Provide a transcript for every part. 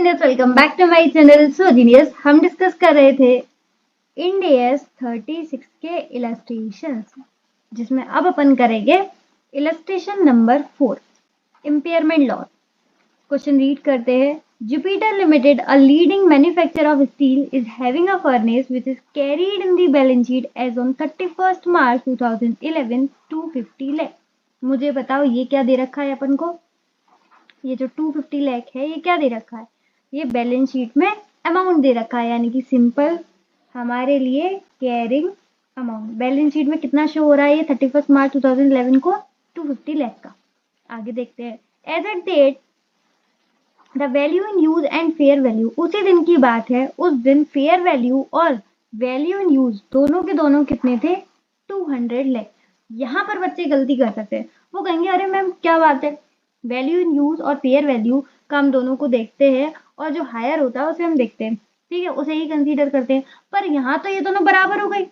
Genius, welcome back to my channel. So genius, हम discuss कर रहे थे इंड एस 36 के इलस्ट्रेशंस, जिसमें अब अपन करेंगे illustration number 4, impairment loss. Question read करते हैं। Jupiter Limited, a leading manufacturer of steel, is having a furnace which is carried in the balance sheet as on 31 March 2011 250 lakh. मुझे बताओ ये क्या दे रखा है अपन को। ये जो 250 लाख है ये क्या दे रखा है, ये बैलेंस शीट में अमाउंट दे रखा है, यानी कि सिंपल हमारे लिए कैरिंग अमाउंट। बैलेंस शीट में कितना शो हो रहा है ये 31 मार्च 2011 को 250 लाख का। आगे देखते हैं। As at date the value in use and fair value, उसी दिन की बात है, उस दिन फेयर वैल्यू और वैल्यू इन यूज दोनों के दोनों कितने थे, 200 लाख। यहाँ पर बच्चे गलती कर सकते हैं, वो कहेंगे अरे मैम क्या बात है, वैल्यू इन यूज और फेयर वैल्यू का हम दोनों को देखते हैं और जो हायर होता है उसे हम देखते हैं, ठीक है, उसे ही कंसीडर करते हैं। पर यहाँ तो ये दोनों बराबर हो गई,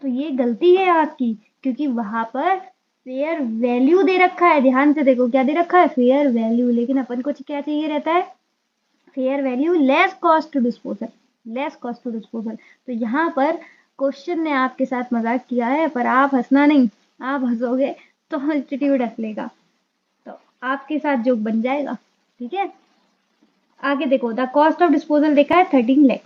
तो ये गलती है आपकी, क्योंकि वहां पर फेयर वैल्यू दे रखा है। ध्यान से देखो क्या दे रखा है, फेयर वैल्यू, लेकिन अपन को क्या चाहिए रहता है, fair value less cost to disposal, less cost to disposal. तो यहाँ पर क्वेश्चन ने आपके साथ मजाक किया है, पर आप हंसना नहीं, आप हंसोगे तो एटीट्यूड हंस लेगा, तो आपके साथ जोक बन जाएगा, ठीक है। आगे देखो, द कॉस्ट ऑफ डिस्पोजल देखा है 13 lakh.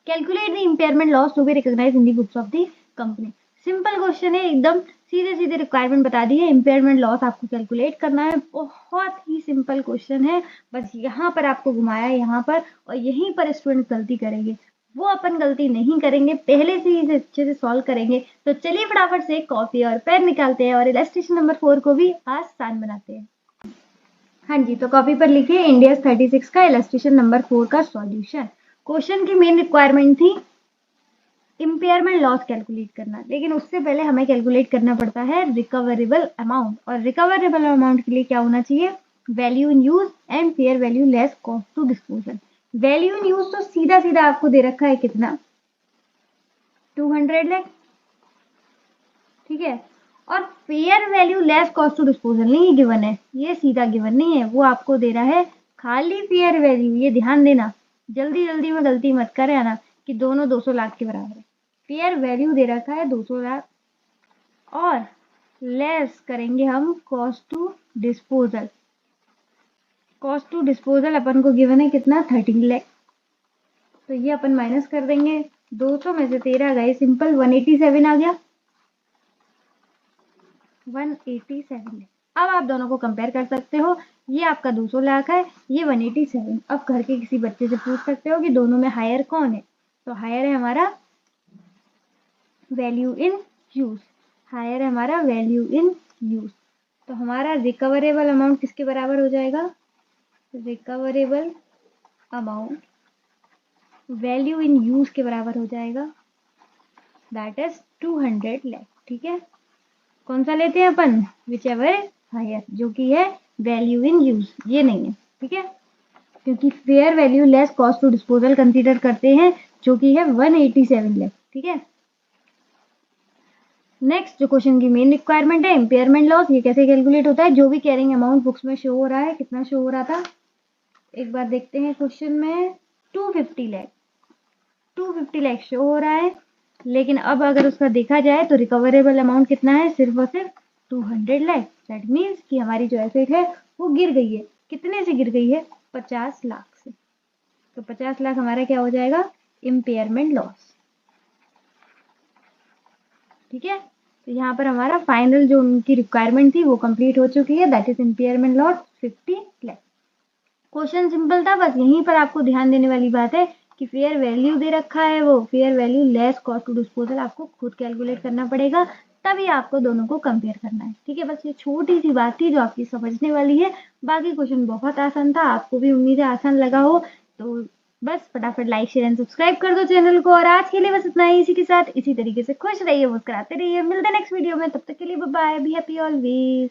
Calculate the impairment loss to be recognised in the books of the company. Simple question है, एकदम सीधे सीधे रिक्वायरमेंट बता दी है। इम्पेयरमेंट लॉस आपको कैलकुलेट करना है, बहुत ही सिंपल क्वेश्चन है, बस यहाँ पर आपको घुमाया है यहाँ पर, और यहीं पर स्टूडेंट गलती करेंगे। वो अपन गलती नहीं करेंगे, पहले से ही इसे अच्छे से सॉल्व करेंगे। तो चलिए फटाफट से कॉपी और पेन निकालते हैं और इलस्ट्रेशन नंबर 4 को भी आसान बनाते हैं। हाँ जी, तो कॉपी पर लिखिए इंडिया 36 का इलस्ट्रेशन नंबर 4 का सॉल्यूशन। क्वेश्चन की मेन रिक्वायरमेंट थी इम्पेयरमेंट लॉस कैलकुलेट करना, लेकिन उससे पहले हमें कैलकुलेट करना पड़ता है रिकवरेबल अमाउंट, और रिकवरेबल अमाउंट के लिए क्या होना चाहिए, value in use and fair value less cost to disposal. Value in use तो सीधा सीधा आपको दे रखा है कितना, 200 लाख, ठीक है। और fair value less cost to disposal नहीं गिवन है, ये सीधा गिवन नहीं है, वो आपको दे रहा है खाली फेयर वैल्यू। ये ध्यान देना, जल्दी जल्दी में गलती मत कर आना कि दोनों 200 लाख के बराबर है। फेयर वैल्यू दे रखा है 200 लाख, और लेस करेंगे हम cost to disposal. Cost to disposal अपन को गिवन है कितना, 13 लाख, तो ये अपन माइनस कर देंगे। 200 में से 13 गए, सिंपल 187 आ गया, 187। अब आप दोनों को कंपेयर कर सकते हो, ये आपका 200 लाख है, ये 187। अब घर के किसी बच्चे से पूछ सकते हो कि दोनों में हायर कौन है, तो हायर है हमारा वैल्यू इन यूज, हायर है हमारा वैल्यू इन यूज। तो हमारा रिकवरेबल अमाउंट किसके बराबर हो जाएगा, recoverable amount value in use के बराबर हो जाएगा, दैट इज 200 लाख, ठीक है। कौन सा लेते हैं अपन, विच एवर हायर, जो कि है वैल्यू इन यूज, ये नहीं है, ठीक है, क्योंकि fair value less cost to disposal consider करते हैं, जो कि है 187 लाख, ठीक है। नेक्स्ट जो क्वेश्चन की मेन रिक्वायरमेंट है इम्पेयरमेंट लॉस, ये कैसे कैलकुलेट होता है, जो भी कैरिंग अमाउंट बुक्स में शो हो रहा है, कितना शो हो रहा था एक बार देखते हैं क्वेश्चन में, 250 लाख, 250 लाख शो हो रहा है, लेकिन अब अगर उसका देखा जाए तो रिकवरेबल अमाउंट कितना है, सिर्फ और सिर्फ 200 लाख। दैट मीन्स कि हमारी जो एसेट है वो गिर गई है, कितने से गिर गई है, 50 लाख से। तो 50 लाख हमारा क्या हो जाएगा, इम्पेयरमेंट लॉस, ठीक है। तो यहाँ पर हमारा फाइनल जो उनकी रिक्वायरमेंट थी वो कंप्लीट हो चुकी है, that is impairment loss 50 lakh. Question simple था, बस यहीं पर आपको ध्यान देने वाली बात है कि फेयर वैल्यू दे रखा है, वो fair value less cost to disposal आपको खुद कैलकुलेट करना पड़ेगा, तभी आपको दोनों को कंपेयर करना है, ठीक है। बस ये छोटी सी बात थी जो आपकी समझने वाली है, बाकी क्वेश्चन बहुत आसान था, आपको भी उम्मीद है आसान लगा हो। तो बस फटाफट लाइक शेयर एंड सब्सक्राइब कर दो चैनल को, और आज के लिए बस इतना ही। इसी के साथ इसी तरीके से खुश रहिए, मुस्कुराते रहिए, मिलते हैं नेक्स्ट वीडियो में, तब तक के लिए bye bye, be happy always.